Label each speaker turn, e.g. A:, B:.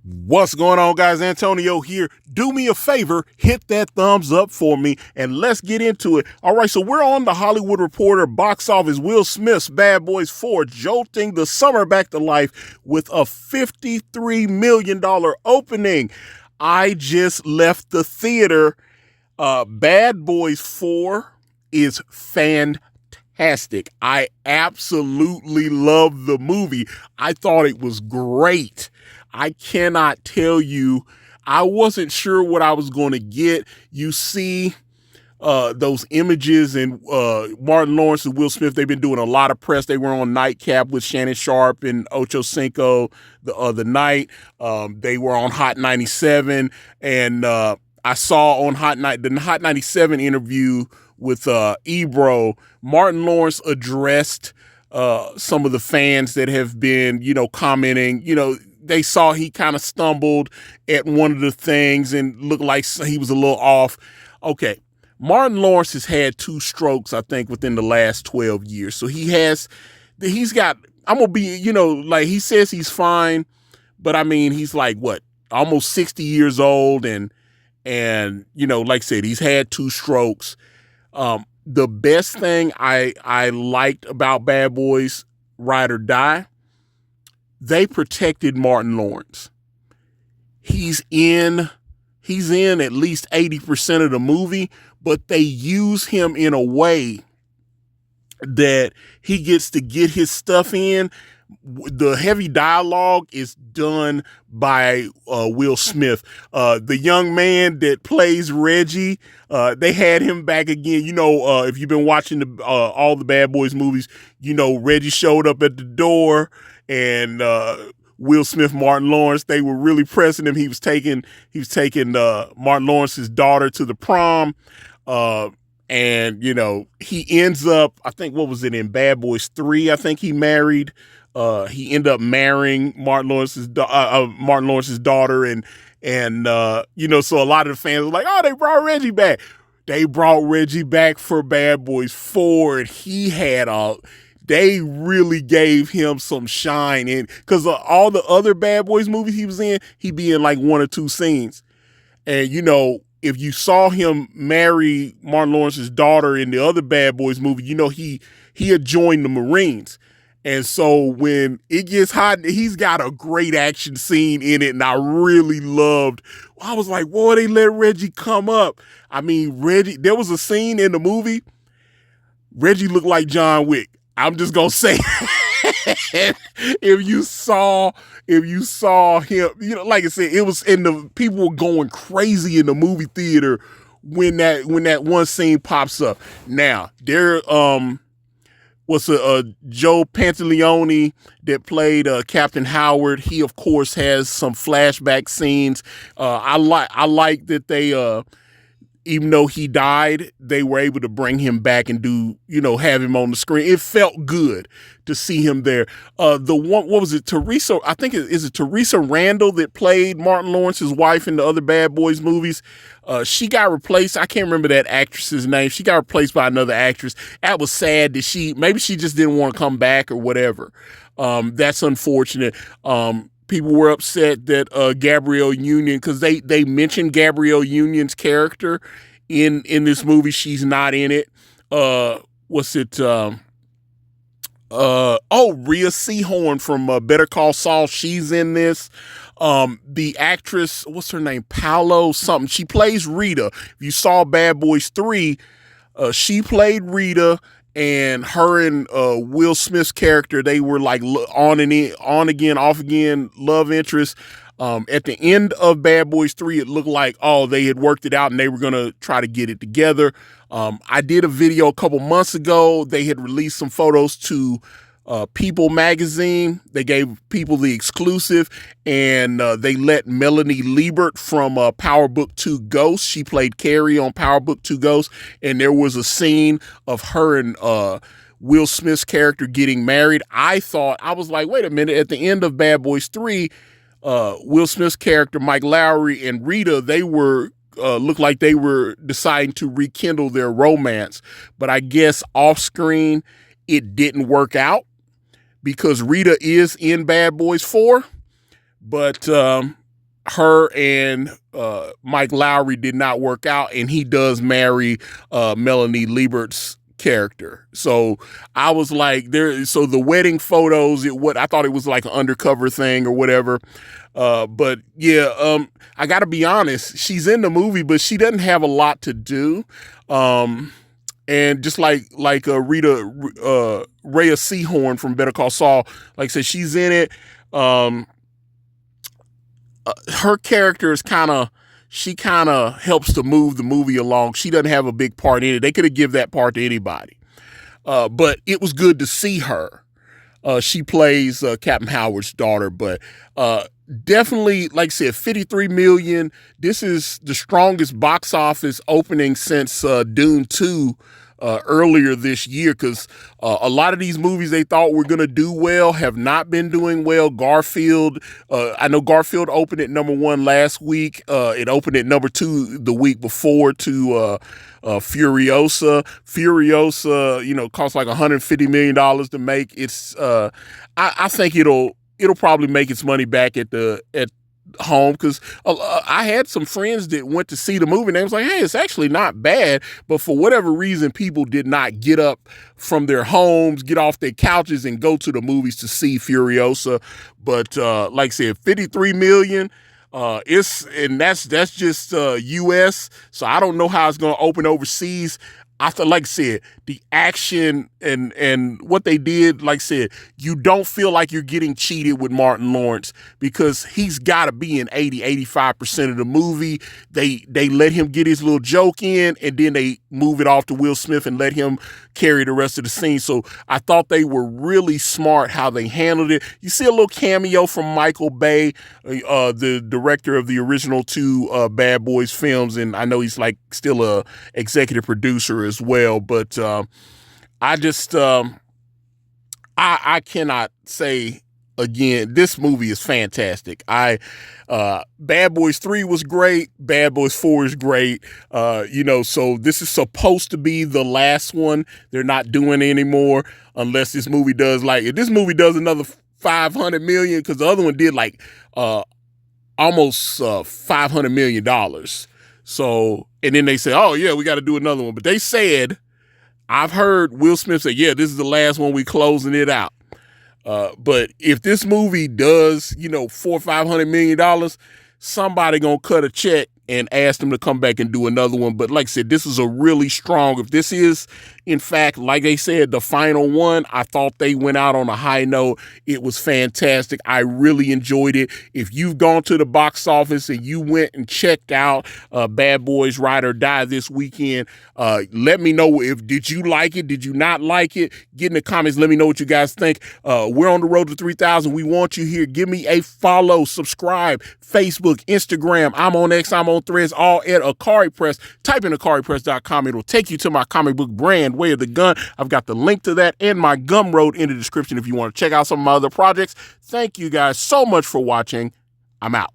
A: What's going on, guys? Antonio here. Do me a favor, hit that thumbs up for me, and let's get into it. All right, so we're on the Hollywood Reporter box office. Will Smith's Bad Boys 4 jolting the summer back to life with a $53 million opening. I just left the theater. Bad Boys 4 is fantastic. I absolutely love the movie. I thought it was great. I cannot tell you. I wasn't sure what I was going to get. You see those images and Martin Lawrence and Will Smith, they've been doing a lot of press. They were on Nightcap with Shannon Sharp and Ocho Cinco the other night. They were on Hot 97. And I saw on the Hot 97 interview with Ebro, Martin Lawrence addressed some of the fans that have been, commenting, they saw he kind of stumbled at one of the things and looked like he was a little off. Okay. Martin Lawrence has had 2 strokes, I think, within the last 12 years. So he's got, I'm going to be, like he says he's fine, but I mean, he's like what, almost 60 years old. And, like I said, he's had 2 strokes. The best thing I liked about Bad Boys Ride or Die, they protected Martin Lawrence. He's in at least 80% of the movie, but they use him in a way that he gets to get his stuff in. The heavy dialogue is done by Will Smith. The young man that plays Reggie, they had him back again. If you've been watching all the Bad Boys movies, Reggie showed up at the door and Will Smith, Martin Lawrence, they were really pressing him. He was taking Martin Lawrence's daughter to the prom. And he ends up, I think, what was it, in Bad Boys 3, I think he married. He ended up marrying Martin Lawrence's daughter, and so a lot of the fans were like, "Oh, they brought Reggie back." They brought Reggie back for Bad Boys 4, and they really gave him some shine in, because all the other Bad Boys movies he was in, he'd be in like 1 or 2 scenes, and if you saw him marry Martin Lawrence's daughter in the other Bad Boys movie, he had joined the Marines. And so when it gets hot, he's got a great action scene in it. And I really I was like, boy, they let Reggie come up. I mean, there was a scene in the movie, Reggie looked like John Wick. I'm just going to say, if you saw him, like I said, it was, and the people were going crazy in the movie theater when that one scene pops up. Now, there, was Joe Pantaleone that played Captain Howard. He, of course, has some flashback scenes. I like that they, even though he died, they were able to bring him back and have him on the screen. It felt good to see him there. The one, what was it? Teresa, I think is it Teresa Randall that played Martin Lawrence's wife in the other Bad Boys movies? She got replaced. I can't remember that actress's name. She got replaced by another actress. That was sad that maybe she just didn't want to come back or whatever. That's unfortunate. People were upset that Gabrielle Union, because they mentioned Gabrielle Union's character in this movie. She's not in it. What's it? Rhea Seehorn from Better Call Saul. She's in this. The actress, what's her name? Paolo something. She plays Rita. If you saw Bad Boys 3, she played Rita. And her and Will Smith's character, they were like on again, off again, love interest. At the end of Bad Boys 3, it looked like, they had worked it out and they were going to try to get it together. I did a video a couple months ago. They had released some photos to People magazine. They gave People the exclusive, and they let Melanie Liebert from Power Book 2 Ghost. She played Carrie on Power Book 2 Ghost, and there was a scene of her and Will Smith's character getting married. I was like, wait a minute, at the end of Bad Boys 3, Will Smith's character, Mike Lowry, and Rita, they were looked like they were deciding to rekindle their romance. But I guess off screen, it didn't work out, because Rita is in Bad Boys 4, but her and Mike Lowry did not work out, and he does marry Melanie Liebert's character. So I was like, so the wedding photos, I thought it was like an undercover thing or whatever. But yeah, I gotta be honest, she's in the movie, but she doesn't have a lot to do. And just like Rhea Seehorn from Better Call Saul, like I said, she's in it. Her character is she kind of helps to move the movie along. She doesn't have a big part in it. They could have given that part to anybody. But it was good to see her. She plays Captain Howard's daughter, but definitely, like I said, 53 million. This is the strongest box office opening since Dune 2 earlier this year, because a lot of these movies they thought were going to do well have not been doing well. Garfield, I know Garfield opened at #1 last week. It opened at #2 the week before to Furiosa. Furiosa, cost like $150 million to make. It's I think it'll probably make its money back at home, because I had some friends that went to see the movie and they was like, hey, it's actually not bad, but for whatever reason people did not get up from their homes, get off their couches and go to the movies to see Furiosa. But like I said, 53 million, that's just US, so I don't know how it's going to open overseas. I thought, like I said, the action and what they did, like I said, you don't feel like you're getting cheated with Martin Lawrence, because he's got to be in 85% of the movie. They let him get his little joke in, and then they move it off to Will Smith and let him carry the rest of the scene. So I thought they were really smart how they handled it. You see a little cameo from Michael Bay, the director of the original 2 Bad Boys films, and I know he's like still a executive producer as well. But I just I cannot say again, this movie is fantastic. Bad Boys 3 was great. Bad Boys 4 is great. So this is supposed to be the last one. They're not doing it anymore unless this movie does, if this movie does another 500 million, because the other one did almost $500 million. So, and then they say, oh yeah, we got to do another one. But they said, I've heard Will Smith say, yeah, this is the last one, we closing it out. But if this movie does, $400 or $500 million, somebody gonna cut a check and ask them to come back and do another one. But like I said, this is a really strong, if this is, in fact, like they said, the final one, I thought they went out on a high note. It was fantastic. I really enjoyed it. If you've gone to the box office and you went and checked out Bad Boys Ride or Die this weekend, let me know, did you like it? Did you not like it? Get in the comments. Let me know what you guys think. We're on the road to 3,000. We want you here. Give me a follow, subscribe, Facebook, Instagram. I'm on X, I'm on Threads, all at Ikari Press. Type in IkariPress.com. It'll take you to my comic book brand, Way of the Gun. I've got the link to that and my Gumroad in the description if you want to check out some of my other projects. Thank you guys so much for watching. I'm out.